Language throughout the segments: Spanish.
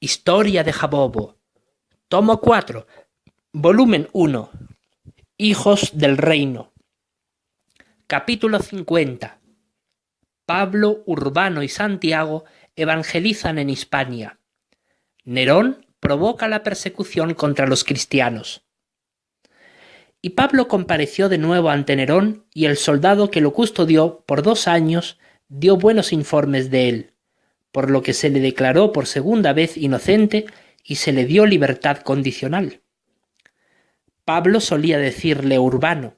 Historia de Jabobo. Tomo 4. Volumen 1. Hijos del Reino. Capítulo 50. Pablo, Urbano y Santiago evangelizan en Hispania. Nerón provoca la persecución contra los cristianos. Y Pablo compareció de nuevo ante Nerón, y el soldado que lo custodió por 2 años dio buenos informes de él, por lo que se le declaró por segunda vez inocente y se le dio libertad condicional. Pablo solía decirle a Urbano: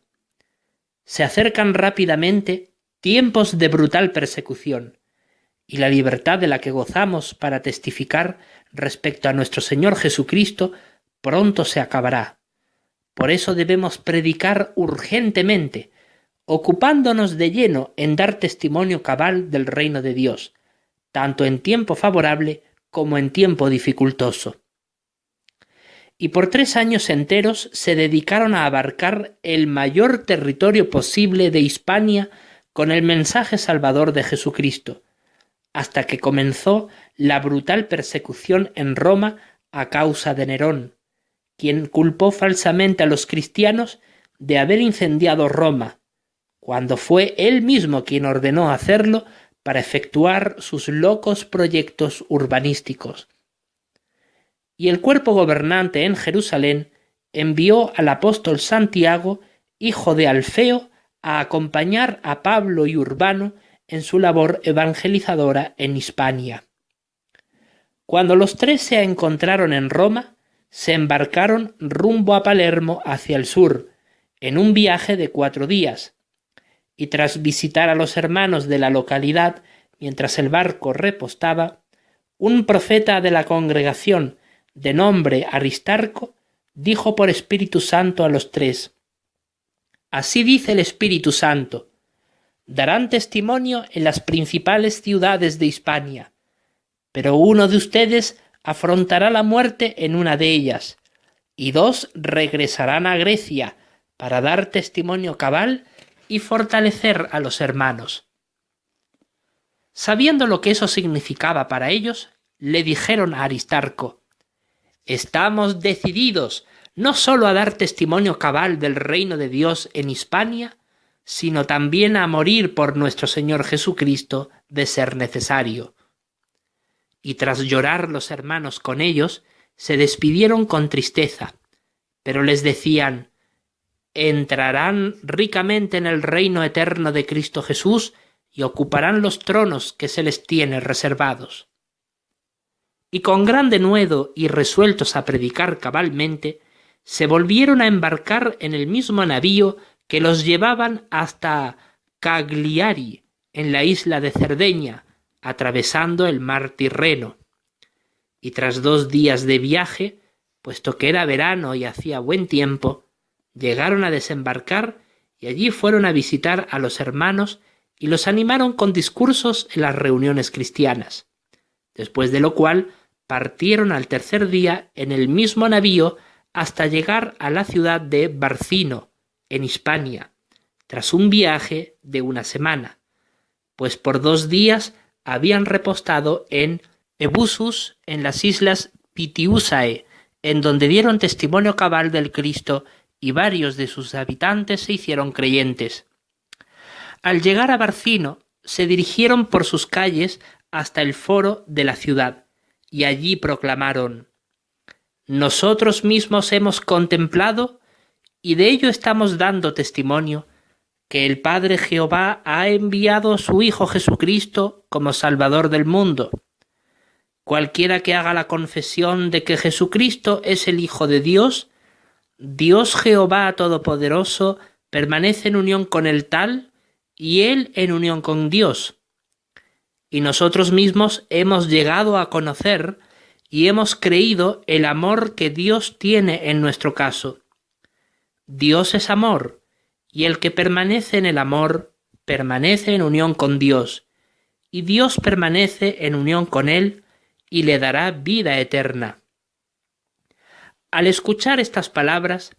«Se acercan rápidamente tiempos de brutal persecución, y la libertad de la que gozamos para testificar respecto a nuestro Señor Jesucristo pronto se acabará. Por eso debemos predicar urgentemente, ocupándonos de lleno en dar testimonio cabal del reino de Dios, tanto en tiempo favorable como en tiempo dificultoso». Y por 3 años enteros se dedicaron a abarcar el mayor territorio posible de Hispania con el mensaje salvador de Jesucristo, hasta que comenzó la brutal persecución en Roma a causa de Nerón, quien culpó falsamente a los cristianos de haber incendiado Roma, cuando fue él mismo quien ordenó hacerlo para efectuar sus locos proyectos urbanísticos. Y el cuerpo gobernante en Jerusalén envió al apóstol Santiago, hijo de Alfeo, a acompañar a Pablo y Urbano en su labor evangelizadora en Hispania. Cuando los 3 se encontraron en Roma, se embarcaron rumbo a Palermo hacia el sur, en un viaje de 4 días, y tras visitar a los hermanos de la localidad mientras el barco repostaba, un profeta de la congregación, de nombre Aristarco, dijo por Espíritu Santo a los 3: «Así dice el Espíritu Santo, darán testimonio en las principales ciudades de Hispania, pero uno de ustedes afrontará la muerte en una de ellas, y 2 regresarán a Grecia para dar testimonio cabal y fortalecer a los hermanos». Sabiendo lo que eso significaba para ellos, le dijeron a Aristarco: «Estamos decididos no solo a dar testimonio cabal del reino de Dios en Hispania, sino también a morir por nuestro Señor Jesucristo de ser necesario». Y tras llorar los hermanos con ellos, se despidieron con tristeza, pero les decían: «Entrarán ricamente en el reino eterno de Cristo Jesús y ocuparán los tronos que se les tiene reservados». Y con gran denuedo y resueltos a predicar cabalmente, se volvieron a embarcar en el mismo navío que los llevaban hasta Cagliari, en la isla de Cerdeña, atravesando el mar Tirreno. Y tras 2 días de viaje, puesto que era verano y hacía buen tiempo, llegaron a desembarcar y allí fueron a visitar a los hermanos y los animaron con discursos en las reuniones cristianas, después de lo cual partieron al 3er día en el mismo navío hasta llegar a la ciudad de Barcino, en Hispania, tras un viaje de 1 semana, pues por 2 días habían repostado en Ebusus, en las islas Pitiusae, en donde dieron testimonio cabal del Cristo y varios de sus habitantes se hicieron creyentes. Al llegar a Barcino, se dirigieron por sus calles hasta el foro de la ciudad, y allí proclamaron: «Nosotros mismos hemos contemplado, y de ello estamos dando testimonio, que el Padre Jehová ha enviado a su Hijo Jesucristo como Salvador del mundo. Cualquiera que haga la confesión de que Jesucristo es el Hijo de Dios, Dios Jehová Todopoderoso permanece en unión con el tal, y él en unión con Dios. Y nosotros mismos hemos llegado a conocer y hemos creído el amor que Dios tiene en nuestro caso. Dios es amor, y el que permanece en el amor permanece en unión con Dios, y Dios permanece en unión con él y le dará vida eterna». Al escuchar estas palabras,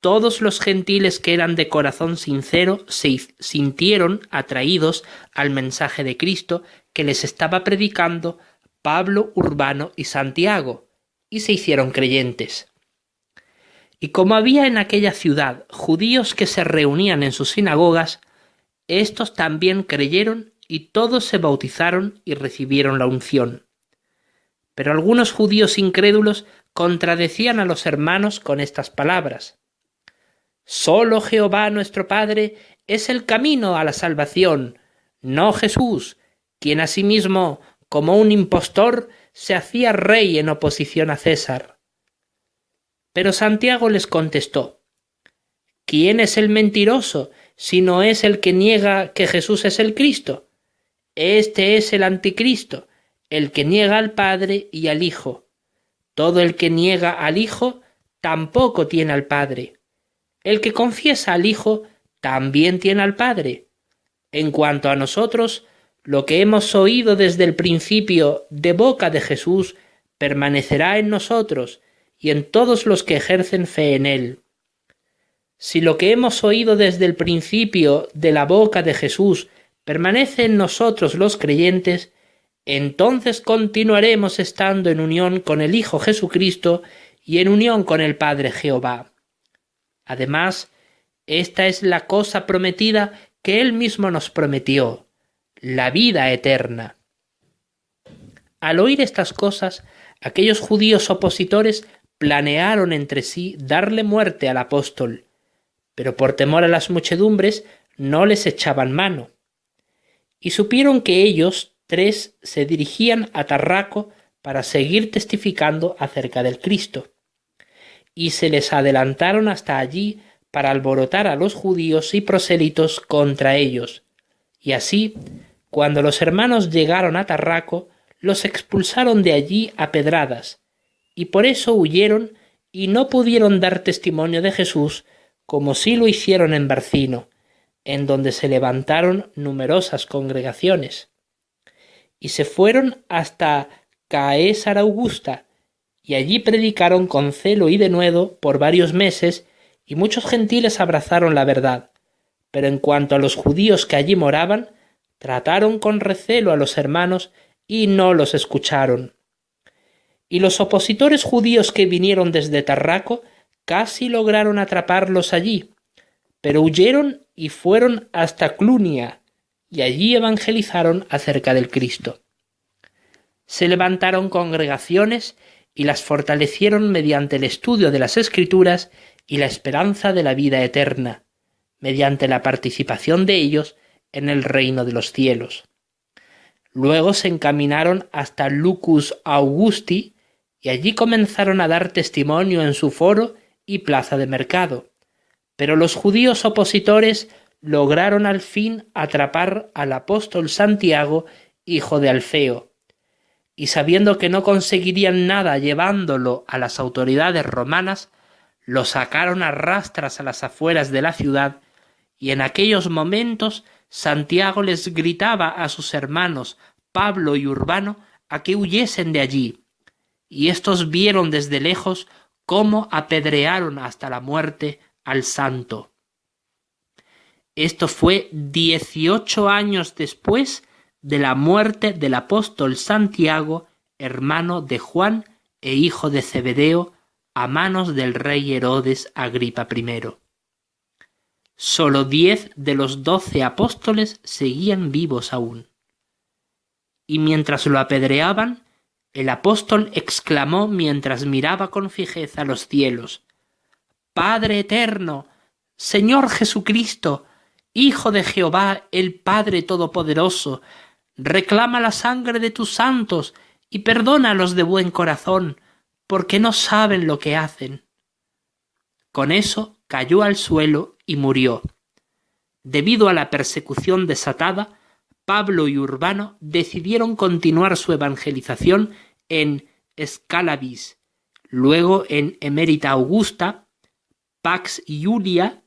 todos los gentiles que eran de corazón sincero se sintieron atraídos al mensaje de Cristo que les estaba predicando Pablo, Urbano y Santiago, y se hicieron creyentes. Y como había en aquella ciudad judíos que se reunían en sus sinagogas, estos también creyeron y todos se bautizaron y recibieron la unción. Pero algunos judíos incrédulos contradecían a los hermanos con estas palabras: «Solo Jehová nuestro Padre es el camino a la salvación, no Jesús, quien asimismo, como un impostor, se hacía rey en oposición a César». Pero Santiago les contestó: «¿Quién es el mentiroso, si no es el que niega que Jesús es el Cristo? Este es el anticristo, el que niega al Padre y al Hijo. Todo el que niega al Hijo tampoco tiene al Padre. El que confiesa al Hijo también tiene al Padre. En cuanto a nosotros, lo que hemos oído desde el principio de boca de Jesús permanecerá en nosotros y en todos los que ejercen fe en Él. Si lo que hemos oído desde el principio de la boca de Jesús permanece en nosotros los creyentes, entonces continuaremos estando en unión con el Hijo Jesucristo y en unión con el Padre Jehová. Además, esta es la cosa prometida que Él mismo nos prometió, la vida eterna». Al oír estas cosas, aquellos judíos opositores planearon entre sí darle muerte al apóstol, pero por temor a las muchedumbres no les echaban mano. Y supieron que ellos 3 se dirigían a Tarraco para seguir testificando acerca del Cristo. Y se les adelantaron hasta allí para alborotar a los judíos y prosélitos contra ellos. Y así, cuando los hermanos llegaron a Tarraco, los expulsaron de allí a pedradas, y por eso huyeron y no pudieron dar testimonio de Jesús, como sí lo hicieron en Barcino, en donde se levantaron numerosas congregaciones. Y se fueron hasta Caesar Augusta, y allí predicaron con celo y denuedo por varios meses, y muchos gentiles abrazaron la verdad. Pero en cuanto a los judíos que allí moraban, trataron con recelo a los hermanos y no los escucharon. Y los opositores judíos que vinieron desde Tarraco casi lograron atraparlos allí, pero huyeron y fueron hasta Clunia, y allí evangelizaron acerca del Cristo. Se levantaron congregaciones y las fortalecieron mediante el estudio de las Escrituras y la esperanza de la vida eterna, mediante la participación de ellos en el reino de los cielos. Luego se encaminaron hasta Lucus Augusti, y allí comenzaron a dar testimonio en su foro y plaza de mercado. Pero los judíos opositores lograron al fin atrapar al apóstol Santiago, hijo de Alfeo, y sabiendo que no conseguirían nada llevándolo a las autoridades romanas, lo sacaron a rastras a las afueras de la ciudad, y en aquellos momentos Santiago les gritaba a sus hermanos Pablo y Urbano a que huyesen de allí, y éstos vieron desde lejos cómo apedrearon hasta la muerte al santo. Esto fue 18 años después de la muerte del apóstol Santiago, hermano de Juan e hijo de Zebedeo, a manos del rey Herodes Agripa I. Solo 10 de los 12 apóstoles seguían vivos aún. Y mientras lo apedreaban, el apóstol exclamó mientras miraba con fijeza los cielos: «Padre eterno, Señor Jesucristo, Hijo de Jehová el Padre Todopoderoso, reclama la sangre de tus santos y perdónalos de buen corazón, porque no saben lo que hacen». Con eso cayó al suelo y murió. Debido a la persecución desatada, Pablo y Urbano decidieron continuar su evangelización en Scalabis, luego en Emérita Augusta, Pax Iulia,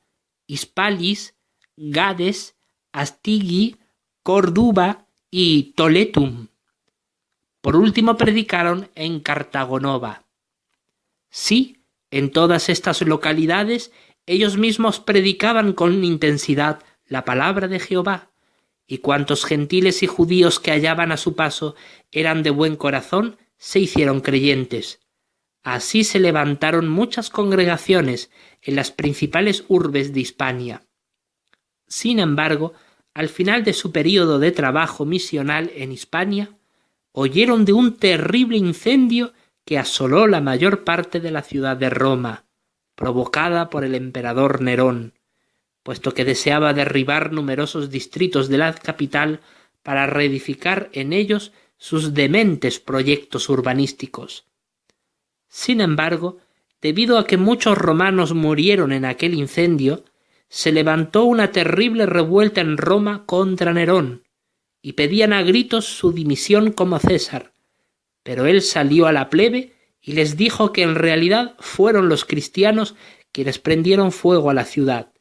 Hispalis, Gades, Astigi, Córduba y Toletum. Por último predicaron en Cartagonova. Sí, en todas estas localidades ellos mismos predicaban con intensidad la palabra de Jehová, y cuantos gentiles y judíos que hallaban a su paso eran de buen corazón, se hicieron creyentes. Así se levantaron muchas congregaciones en las principales urbes de Hispania. Sin embargo, al final de su período de trabajo misional en Hispania, oyeron de un terrible incendio que asoló la mayor parte de la ciudad de Roma, provocada por el emperador Nerón, puesto que deseaba derribar numerosos distritos de la capital para reedificar en ellos sus dementes proyectos urbanísticos. Sin embargo, debido a que muchos romanos murieron en aquel incendio, se levantó una terrible revuelta en Roma contra Nerón, y pedían a gritos su dimisión como César, pero él salió a la plebe y les dijo que en realidad fueron los cristianos quienes prendieron fuego a la ciudad,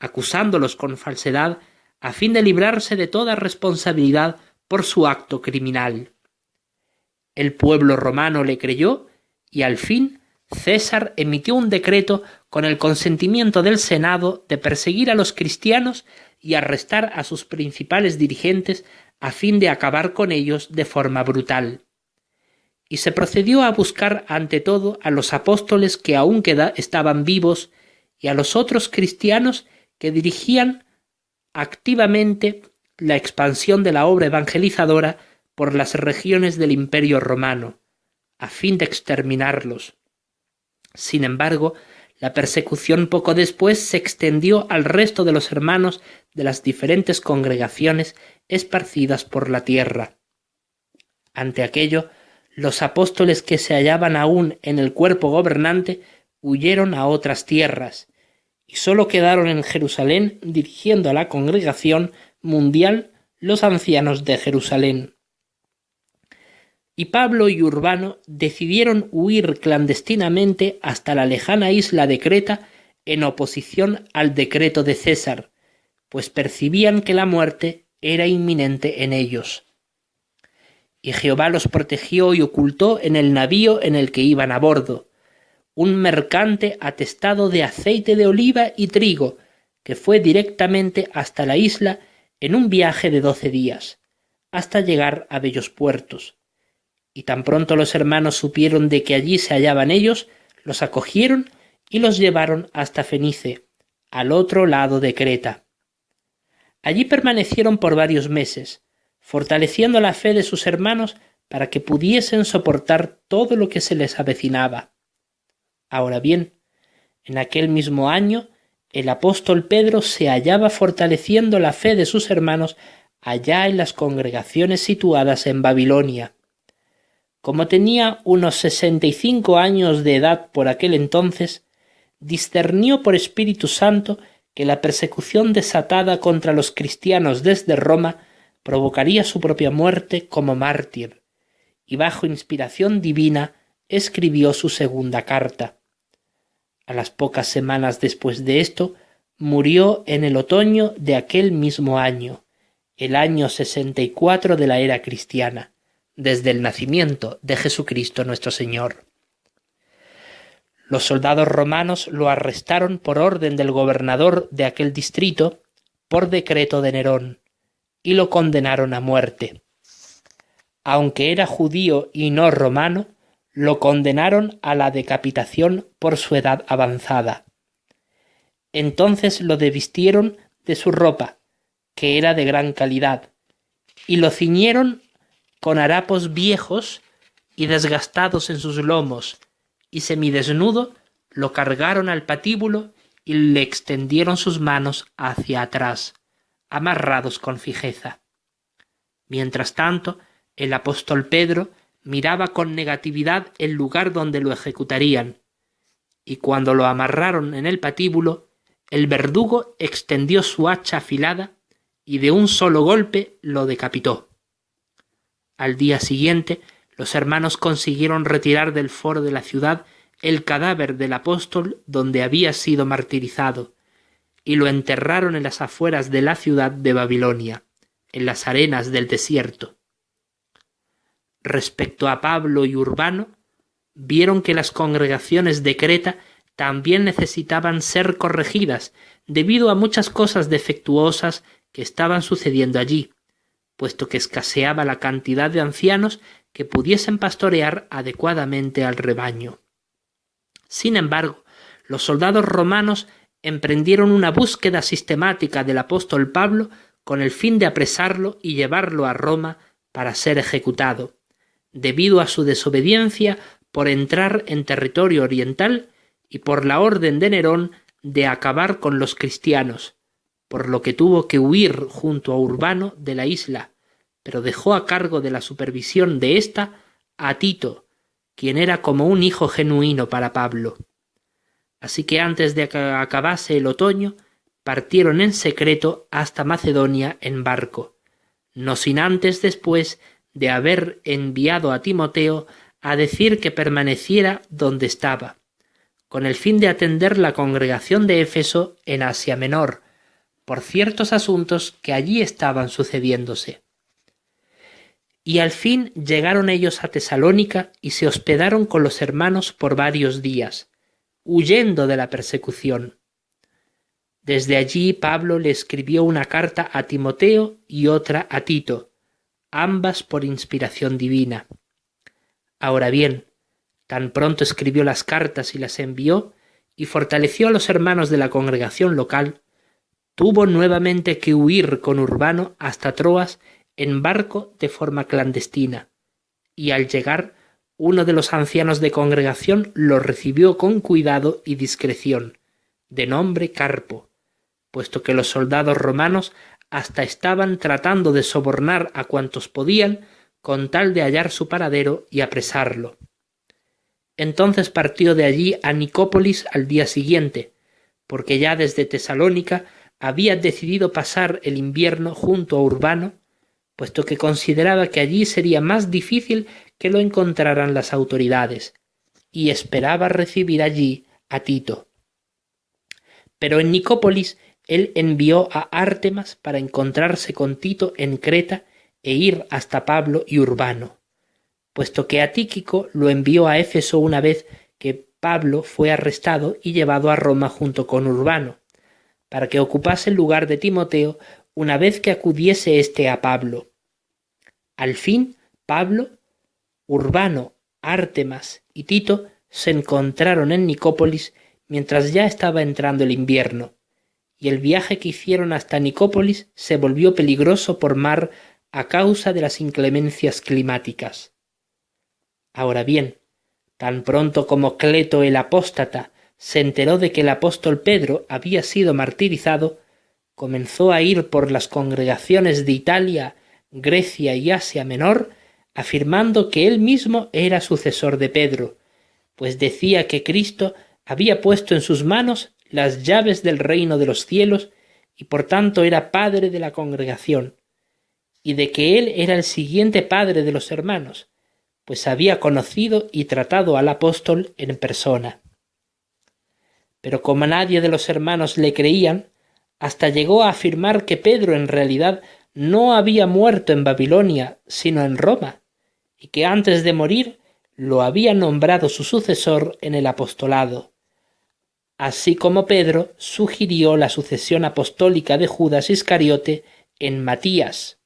acusándolos con falsedad a fin de librarse de toda responsabilidad por su acto criminal. El pueblo romano le creyó y al fin César emitió un decreto con el consentimiento del Senado de perseguir a los cristianos y arrestar a sus principales dirigentes a fin de acabar con ellos de forma brutal. Y se procedió a buscar ante todo a los apóstoles que aún estaban vivos y a los otros cristianos que dirigían activamente la expansión de la obra evangelizadora por las regiones del Imperio Romano, a fin de exterminarlos. Sin embargo, la persecución poco después se extendió al resto de los hermanos de las diferentes congregaciones esparcidas por la tierra. Ante aquello, los apóstoles que se hallaban aún en el cuerpo gobernante huyeron a otras tierras, y sólo quedaron en Jerusalén dirigiendo a la congregación mundial los ancianos de Jerusalén. Y Pablo y Urbano decidieron huir clandestinamente hasta la lejana isla de Creta en oposición al decreto de César, pues percibían que la muerte era inminente en ellos. Y Jehová los protegió y ocultó en el navío en el que iban a bordo, un mercante atestado de aceite de oliva y trigo, que fue directamente hasta la isla en un viaje de 12 días, hasta llegar a bellos puertos. Y tan pronto los hermanos supieron de que allí se hallaban ellos, los acogieron y los llevaron hasta Fenice, al otro lado de Creta. Allí permanecieron por varios meses, fortaleciendo la fe de sus hermanos para que pudiesen soportar todo lo que se les avecinaba. Ahora bien, en aquel mismo año, el apóstol Pedro se hallaba fortaleciendo la fe de sus hermanos allá en las congregaciones situadas en Babilonia. Como tenía unos 65 años de edad por aquel entonces, discernió por Espíritu Santo que la persecución desatada contra los cristianos desde Roma provocaría su propia muerte como mártir, y bajo inspiración divina escribió su segunda carta. A las pocas semanas después de esto, murió en el otoño de aquel mismo año, el año 64 de la era cristiana, desde el nacimiento de Jesucristo nuestro Señor. Los soldados romanos lo arrestaron por orden del gobernador de aquel distrito, por decreto de Nerón, y lo condenaron a muerte. Aunque era judío y no romano, lo condenaron a la decapitación por su edad avanzada. Entonces lo desvistieron de su ropa, que era de gran calidad, y lo ciñeron con harapos viejos y desgastados en sus lomos, y semidesnudo lo cargaron al patíbulo y le extendieron sus manos hacia atrás, amarrados con fijeza. Mientras tanto, el apóstol Pedro miraba con negatividad el lugar donde lo ejecutarían, y cuando lo amarraron en el patíbulo, el verdugo extendió su hacha afilada y de un solo golpe lo decapitó. Al día siguiente, los hermanos consiguieron retirar del foro de la ciudad el cadáver del apóstol donde había sido martirizado, y lo enterraron en las afueras de la ciudad de Babilonia, en las arenas del desierto. Respecto a Pablo y Urbano, vieron que las congregaciones de Creta también necesitaban ser corregidas debido a muchas cosas defectuosas que estaban sucediendo allí, puesto que escaseaba la cantidad de ancianos que pudiesen pastorear adecuadamente al rebaño. Sin embargo, los soldados romanos emprendieron una búsqueda sistemática del apóstol Pablo con el fin de apresarlo y llevarlo a Roma para ser ejecutado, debido a su desobediencia por entrar en territorio oriental y por la orden de Nerón de acabar con los cristianos, por lo que tuvo que huir junto a Urbano de la isla, pero dejó a cargo de la supervisión de ésta a Tito, quien era como un hijo genuino para Pablo. Así que antes de que acabase el otoño, partieron en secreto hasta Macedonia en barco, no sin antes después de haber enviado a Timoteo a decir que permaneciera donde estaba, con el fin de atender la congregación de Éfeso en Asia Menor, por ciertos asuntos que allí estaban sucediéndose. Y al fin llegaron ellos a Tesalónica y se hospedaron con los hermanos por varios días, huyendo de la persecución. Desde allí Pablo le escribió una carta a Timoteo y otra a Tito, ambas por inspiración divina. Ahora bien, tan pronto escribió las cartas y las envió, y fortaleció a los hermanos de la congregación local, tuvo nuevamente que huir con Urbano hasta Troas en barco de forma clandestina, y al llegar, uno de los ancianos de congregación lo recibió con cuidado y discreción, de nombre Carpo, puesto que los soldados romanos hasta estaban tratando de sobornar a cuantos podían con tal de hallar su paradero y apresarlo. Entonces partió de allí a Nicópolis al día siguiente, porque ya desde Tesalónica había decidido pasar el invierno junto a Urbano, puesto que consideraba que allí sería más difícil que lo encontraran las autoridades, y esperaba recibir allí a Tito. Pero en Nicópolis él envió a Ártemas para encontrarse con Tito en Creta e ir hasta Pablo y Urbano, puesto que a Tíquico lo envió a Éfeso una vez que Pablo fue arrestado y llevado a Roma junto con Urbano, para que ocupase el lugar de Timoteo una vez que acudiese éste a Pablo. Al fin, Pablo, Urbano, Ártemas y Tito se encontraron en Nicópolis mientras ya estaba entrando el invierno, y el viaje que hicieron hasta Nicópolis se volvió peligroso por mar a causa de las inclemencias climáticas. Ahora bien, tan pronto como Cleto el apóstata se enteró de que el apóstol Pedro había sido martirizado, comenzó a ir por las congregaciones de Italia, Grecia y Asia Menor, afirmando que él mismo era sucesor de Pedro, pues decía que Cristo había puesto en sus manos las llaves del reino de los cielos y por tanto era padre de la congregación, y de que él era el siguiente padre de los hermanos, pues había conocido y tratado al apóstol en persona. Pero como nadie de los hermanos le creían, hasta llegó a afirmar que Pedro en realidad no había muerto en Babilonia, sino en Roma, y que antes de morir lo había nombrado su sucesor en el apostolado, así como Pedro sugirió la sucesión apostólica de Judas Iscariote en Matías.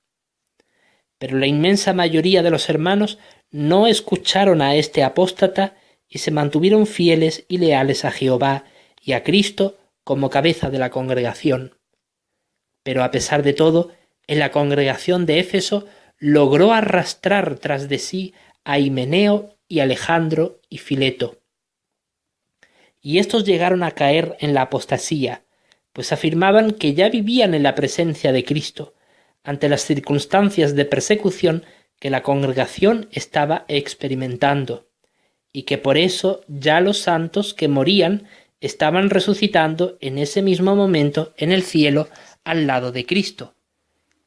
Pero la inmensa mayoría de los hermanos no escucharon a este apóstata y se mantuvieron fieles y leales a Jehová y a Cristo como cabeza de la congregación. Pero a pesar de todo, en la congregación de Éfeso logró arrastrar tras de sí a Himeneo y Alejandro y Fileto. Y estos llegaron a caer en la apostasía, pues afirmaban que ya vivían en la presencia de Cristo, ante las circunstancias de persecución que la congregación estaba experimentando, y que por eso ya los santos que morían estaban resucitando en ese mismo momento en el cielo al lado de Cristo,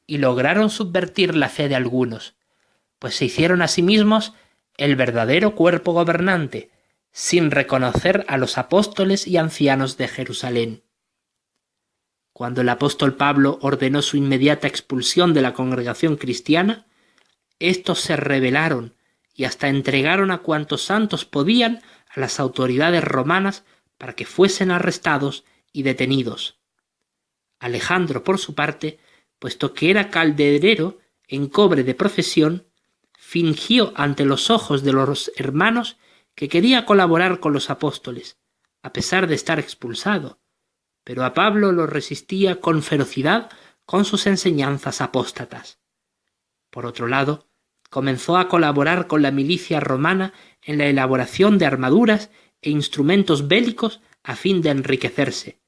y lograron subvertir la fe de algunos, pues se hicieron a sí mismos el verdadero cuerpo gobernante, sin reconocer a los apóstoles y ancianos de Jerusalén. Cuando el apóstol Pablo ordenó su inmediata expulsión de la congregación cristiana, estos se rebelaron y hasta entregaron a cuantos santos podían a las autoridades romanas para que fuesen arrestados y detenidos. Alejandro, por su parte, puesto que era calderero, en cobre de procesión, fingió ante los ojos de los hermanos que quería colaborar con los apóstoles, a pesar de estar expulsado, pero a Pablo lo resistía con ferocidad con sus enseñanzas apóstatas. Por otro lado, comenzó a colaborar con la milicia romana en la elaboración de armaduras e instrumentos bélicos a fin de enriquecerse,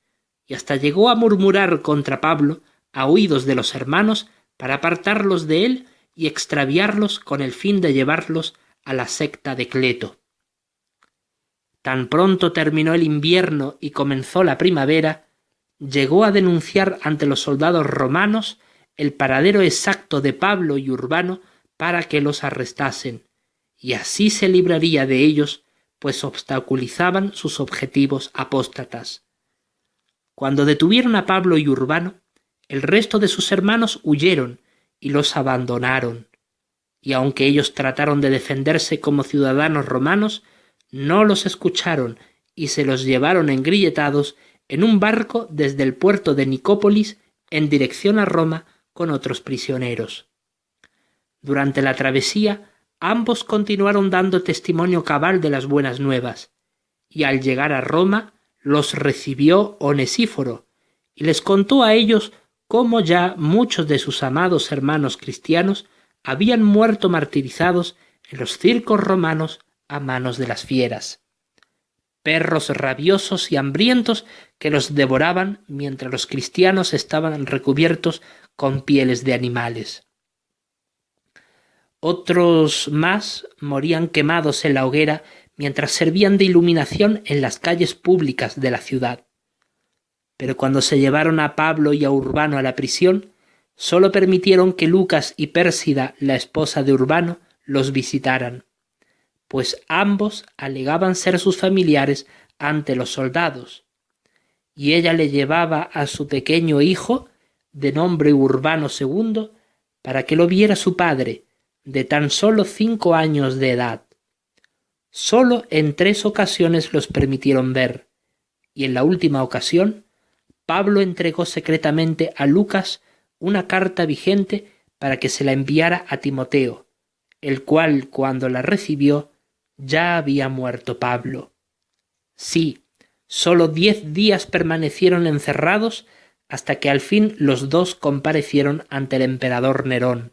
y hasta llegó a murmurar contra Pablo a oídos de los hermanos para apartarlos de él y extraviarlos con el fin de llevarlos a la secta de Cleto. Tan pronto terminó el invierno y comenzó la primavera, llegó a denunciar ante los soldados romanos el paradero exacto de Pablo y Urbano para que los arrestasen, y así se libraría de ellos, pues obstaculizaban sus objetivos apóstatas. Cuando detuvieron a Pablo y Urbano, el resto de sus hermanos huyeron y los abandonaron, y aunque ellos trataron de defenderse como ciudadanos romanos, no los escucharon y se los llevaron engrilletados en un barco desde el puerto de Nicópolis en dirección a Roma con otros prisioneros. Durante la travesía, ambos continuaron dando testimonio cabal de las buenas nuevas, y al llegar a Roma los recibió Onesíforo, y les contó a ellos cómo ya muchos de sus amados hermanos cristianos habían muerto martirizados en los circos romanos a manos de las fieras. Perros rabiosos y hambrientos que los devoraban mientras los cristianos estaban recubiertos con pieles de animales. Otros más morían quemados en la hoguera mientras servían de iluminación en las calles públicas de la ciudad. Pero cuando se llevaron a Pablo y a Urbano a la prisión, solo permitieron que Lucas y Pérsida, la esposa de Urbano, los visitaran, pues ambos alegaban ser sus familiares ante los soldados, y ella le llevaba a su pequeño hijo, de nombre Urbano II, para que lo viera su padre, de tan solo 5 años de edad. Solo en 3 ocasiones los permitieron ver, y en la última ocasión, Pablo entregó secretamente a Lucas una carta vigente para que se la enviara a Timoteo, el cual, cuando la recibió, ya había muerto Pablo. Sí, solo 10 días permanecieron encerrados hasta que al fin los dos comparecieron ante el emperador Nerón.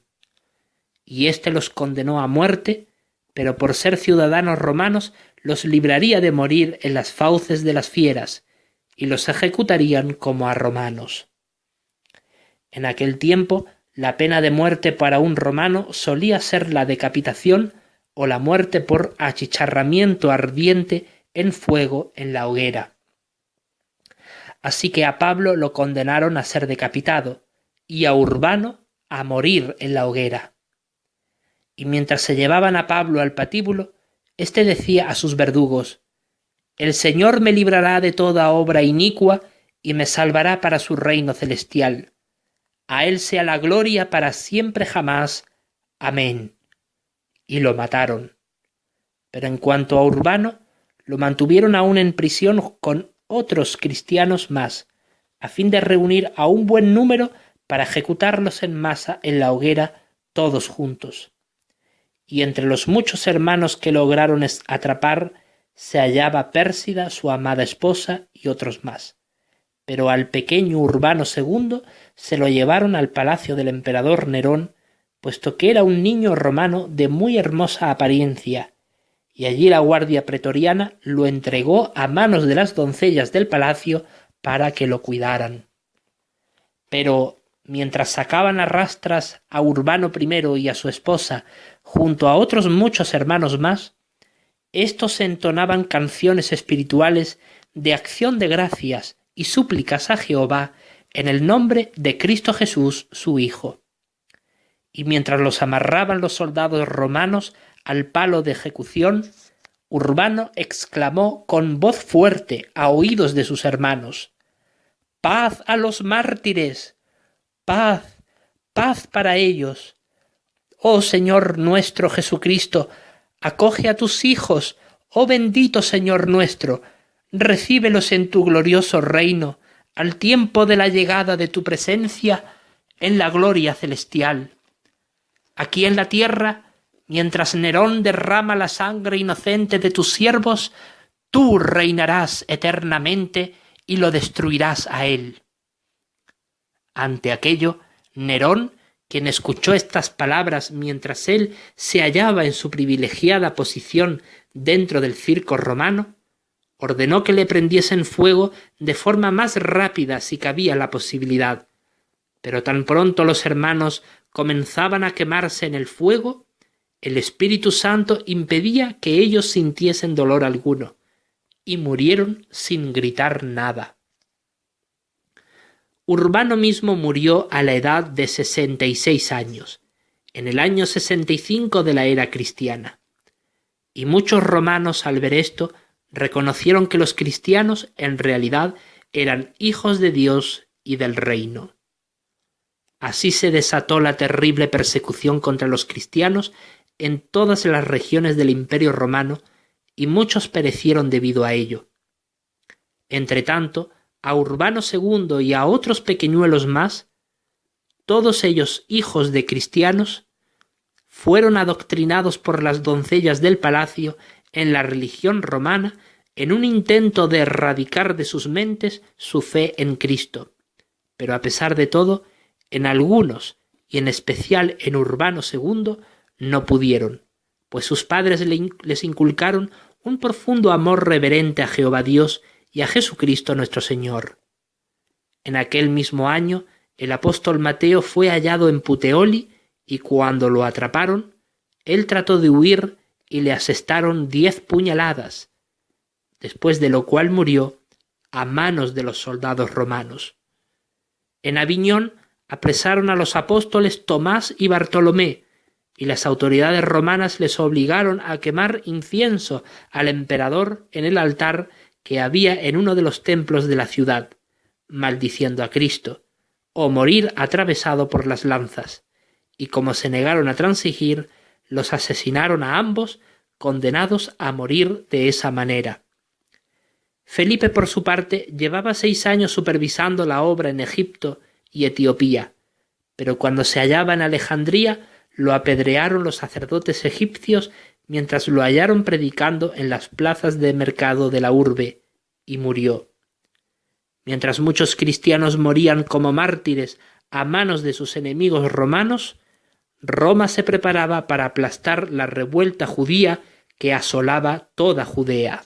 Y éste los condenó a muerte, pero por ser ciudadanos romanos los libraría de morir en las fauces de las fieras, y los ejecutarían como a romanos. En aquel tiempo, la pena de muerte para un romano solía ser la decapitación o la muerte por achicharramiento ardiente en fuego en la hoguera. Así que a Pablo lo condenaron a ser decapitado, y a Urbano a morir en la hoguera. Y mientras se llevaban a Pablo al patíbulo, éste decía a sus verdugos: «El Señor me librará de toda obra inicua y me salvará para su reino celestial. A Él sea la gloria para siempre jamás. Amén». Y lo mataron. Pero en cuanto a Urbano, lo mantuvieron aún en prisión con otros cristianos más, a fin de reunir a un buen número para ejecutarlos en masa en la hoguera todos juntos. Y entre los muchos hermanos que lograron atrapar se hallaba Pérsida, su amada esposa, y otros más. Pero al pequeño Urbano II se lo llevaron al palacio del emperador Nerón, puesto que era un niño romano de muy hermosa apariencia, y allí la guardia pretoriana lo entregó a manos de las doncellas del palacio para que lo cuidaran. Pero mientras sacaban a rastras a Urbano I y a su esposa, junto a otros muchos hermanos más, estos entonaban canciones espirituales de acción de gracias y súplicas a Jehová en el nombre de Cristo Jesús, su Hijo. Y mientras los amarraban los soldados romanos al palo de ejecución, Urbano exclamó con voz fuerte a oídos de sus hermanos: «¡Paz a los mártires! ¡Paz! ¡Paz para ellos! Oh Señor nuestro Jesucristo, acoge a tus hijos, oh bendito Señor nuestro, recíbelos en tu glorioso reino, al tiempo de la llegada de tu presencia en la gloria celestial. Aquí en la tierra, mientras Nerón derrama la sangre inocente de tus siervos, tú reinarás eternamente y lo destruirás a él. Ante aquello, Nerón, quien escuchó estas palabras mientras él se hallaba en su privilegiada posición dentro del circo romano, ordenó que le prendiesen fuego de forma más rápida si cabía la posibilidad. Pero tan pronto los hermanos comenzaban a quemarse en el fuego, el Espíritu Santo impedía que ellos sintiesen dolor alguno, y murieron sin gritar nada. Urbano mismo murió a la edad de 66 años, en el año 65 de la era cristiana. Y muchos romanos al ver esto reconocieron que los cristianos en realidad eran hijos de Dios y del reino. Así se desató la terrible persecución contra los cristianos en todas las regiones del Imperio Romano y muchos perecieron debido a ello. Entretanto, a Urbano II y a otros pequeñuelos más, todos ellos hijos de cristianos, fueron adoctrinados por las doncellas del palacio en la religión romana en un intento de erradicar de sus mentes su fe en Cristo. Pero a pesar de todo, en algunos, y en especial en Urbano II, no pudieron, pues sus padres les inculcaron un profundo amor reverente a Jehová Dios y a Jesucristo nuestro Señor. En aquel mismo año, el apóstol Mateo fue hallado en Puteoli y cuando lo atraparon, él trató de huir y le asestaron 10 puñaladas, después de lo cual murió a manos de los soldados romanos. En Aviñón apresaron a los apóstoles Tomás y Bartolomé, y las autoridades romanas les obligaron a quemar incienso al emperador en el altar que había en uno de los templos de la ciudad, maldiciendo a Cristo, o morir atravesado por las lanzas, y como se negaron a transigir, los asesinaron a ambos, condenados a morir de esa manera. Felipe, por su parte, llevaba 6 años supervisando la obra en Egipto y Etiopía, pero cuando se hallaba en Alejandría, lo apedrearon los sacerdotes egipcios mientras lo hallaron predicando en las plazas de mercado de la urbe, y murió. Mientras muchos cristianos morían como mártires a manos de sus enemigos romanos, Roma se preparaba para aplastar la revuelta judía que asolaba toda Judea.